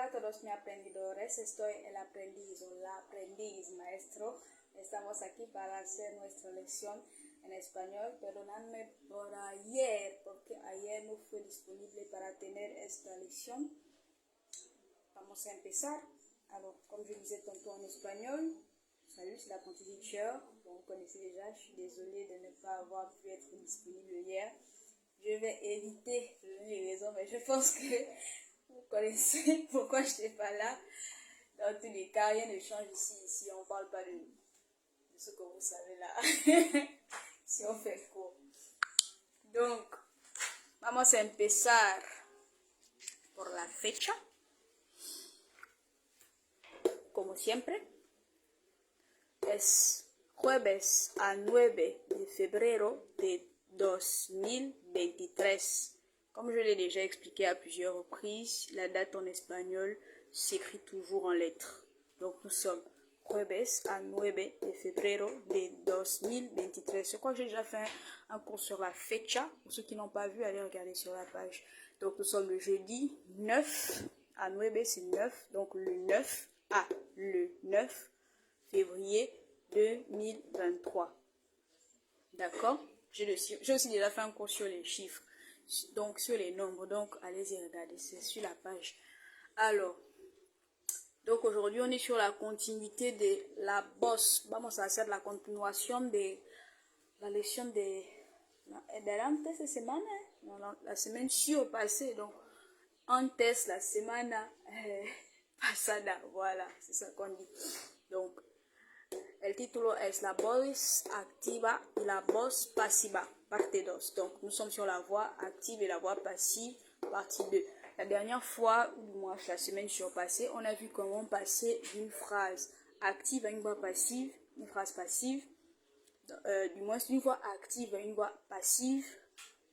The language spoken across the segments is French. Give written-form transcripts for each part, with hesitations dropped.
Hola a todos mis aprendidores, estoy el aprendiz o la aprendiz maestro. Estamos aquí para hacer nuestra lección en español. Perdonadme por ayer, porque ayer no fue disponible para tener esta lección. Vamos a empezar. Alors, comme je disais tantôt en espagnol, salut, c'est l'apprenti teacher. Bon, vous connaissez déjà, je suis désolée de ne pas avoir pu être disponible hier. Je vais éviter les raisons, mais je pense que vous connaissez pourquoi je n'étais pas là. Dans tous les cas, rien ne change ici. Ici, on ne parle pas de ce que vous savez là. Si on fait court. Donc, vamos a empezar por la fecha. Como siempre, es jueves a 9 de febrero de 2023. Comme je l'ai déjà expliqué à plusieurs reprises, la date en espagnol s'écrit toujours en lettres. Donc nous sommes jueves a 9 de febrero de 2023. Je crois que j'ai déjà fait un cours sur la fecha. Pour ceux qui n'ont pas vu, allez regarder sur la page. Donc nous sommes le jeudi 9 à 9, c'est 9. Donc le 9 février 2023. D'accord? J'ai aussi déjà fait un cours sur les chiffres, donc sur les nombres. Donc allez-y regarder, c'est sur la page. Alors, donc aujourd'hui on est sur la continuité de la bosse. Vamos a hacer la continuación de la lección de antes de semana, no, la semaine surpassée. Donc antes la semana pasada, voilà, c'est ça qu'on dit. Donc el título es la voz activa y la voz pasiva, partie 2. Donc, nous sommes sur la voix active et la voix passive, partie 2. La dernière fois, ou du moins la semaine surpassée, on a vu comment passer d'une phrase active à une voix passive, une phrase passive, du moins d'une voix active à une voix passive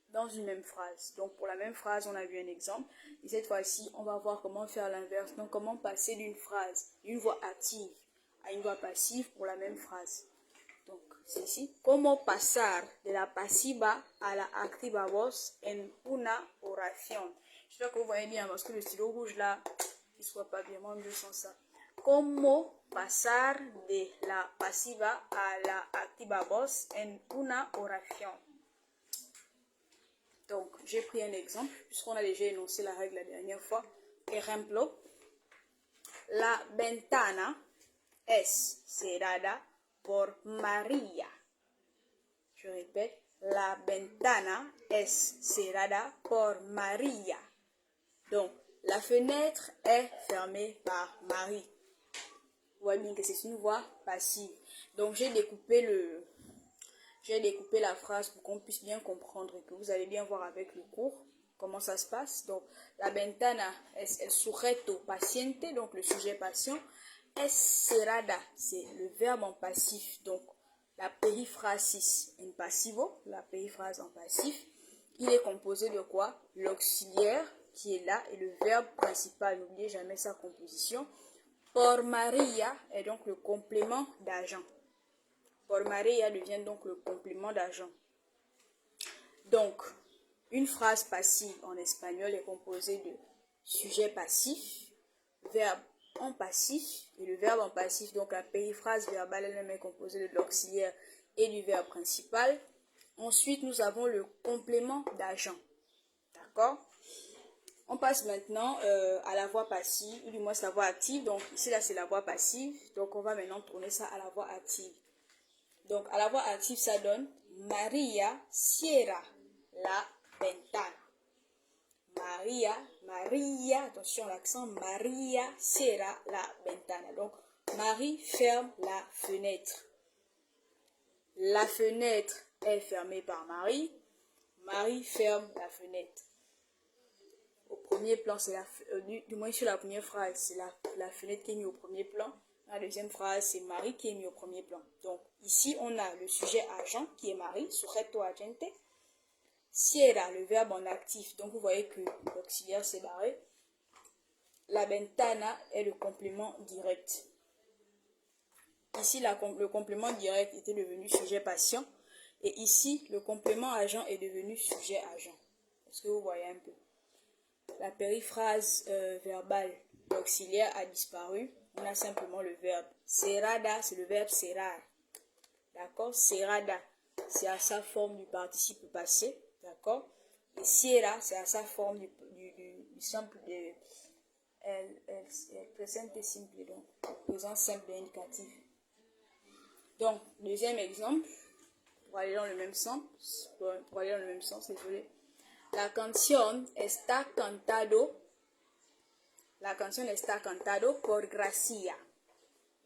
dans une même phrase. Donc, pour la même phrase, on a vu un exemple. Et cette fois-ci, on va voir comment faire l'inverse. Donc, comment passer d'une phrase, d'une voix active a une voix passive pour la même phrase. Donc, c'est ici. Comment pasar de la pasiva a la activa voz en una oración. J'espère que vous voyez bien parce que le stylo rouge là, il ne soit pas bien. Moi, je sens ça. Comment pasar de la pasiva a la activa voz en una oración. Donc, j'ai pris un exemple puisqu'on a déjà énoncé la règle la dernière fois. Ejemplo. La ventana es cerrada por María. Je répète, la ventana es cerrada por María. Donc, la fenêtre est fermée par Marie. Vous voyez bien que c'est une voix passive. Donc, j'ai découpé la phrase pour qu'on puisse bien comprendre et que vous allez bien voir avec le cours comment ça se passe. Donc, la ventana es el sujeto paciente, donc le sujet patient. Es cerrada, c'est le verbe en passif, donc la périphrasis en passivo, la périphrase en passif. Il est composé de quoi? L'auxiliaire qui est là et le verbe principal, n'oubliez jamais sa composition. Por María est donc le complément d'agent. Por María devient donc le complément d'agent. Donc, une phrase passive en espagnol est composée de sujet passif, verbe en passif, et le verbe en passif, donc la périphrase verbale elle-même est composée de l'auxiliaire et du verbe principal. Ensuite, nous avons le complément d'agent. D'accord? On passe maintenant à la voix passive, ou du moins la voix active. Donc ici, là, c'est la voix passive. Donc on va maintenant tourner ça à la voix active. Donc à la voix active, ça donne María cierra la ventana. María, attention l'accent, María cierra la ventana. Donc, Marie ferme la fenêtre. La fenêtre est fermée par Marie. Marie ferme la fenêtre. Au premier plan, c'est du moins sur la première phrase, c'est la fenêtre qui est mise au premier plan. La deuxième phrase, c'est Marie qui est mise au premier plan. Donc, ici, on a le sujet agent qui est Marie, sujeto agente. Cierra, le verbe en actif, donc vous voyez que l'auxiliaire s'est barré. La ventana est le complément direct. Ici, le complément direct était devenu sujet patient. Et ici, le complément agent est devenu sujet agent. Est-ce que vous voyez un peu? La périphrase verbale l'auxiliaire a disparu. On a simplement le verbe. Cerrada, c'est le verbe cerrar. D'accord? Cerrada, c'est à sa forme du participe passé. D'accord? Et cierra, c'est à sa forme du simple de présente simple, donc présent simple indicatif. Donc, deuxième exemple, pour aller dans le même sens, désolé. La canción está cantado. La canción está cantado por Gracia.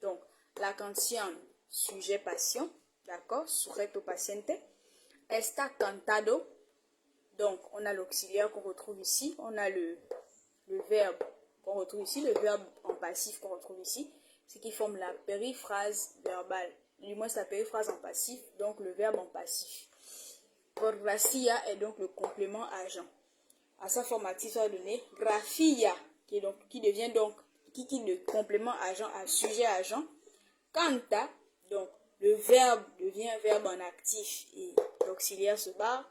Donc, la canción, sujet passion, d'accord, sujeto paciente, está cantado. Donc, on a l'auxiliaire qu'on retrouve ici, on a le verbe qu'on retrouve ici, le verbe en passif qu'on retrouve ici, ce qui forme la périphrase verbale, du moins la périphrase en passif, donc le verbe en passif. Por Gracia est donc le complément agent. À sa forme active, ça va donner grafia, qui devient donc le complément agent à sujet agent. Canta, donc le verbe devient un verbe en actif et l'auxiliaire se barre.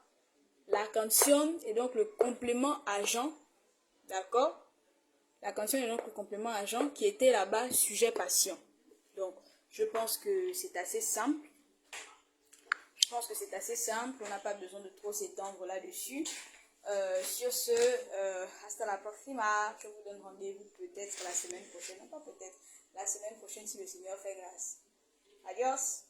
La canción est donc le complément agent, d'accord? La canción est donc le complément agent qui était là-bas sujet passion. Donc, je pense que c'est assez simple. On n'a pas besoin de trop s'étendre là-dessus. Sur ce, hasta la próxima. Je vous donne rendez-vous peut-être la semaine prochaine. Non, pas peut-être. La semaine prochaine si le Seigneur fait grâce. Adios.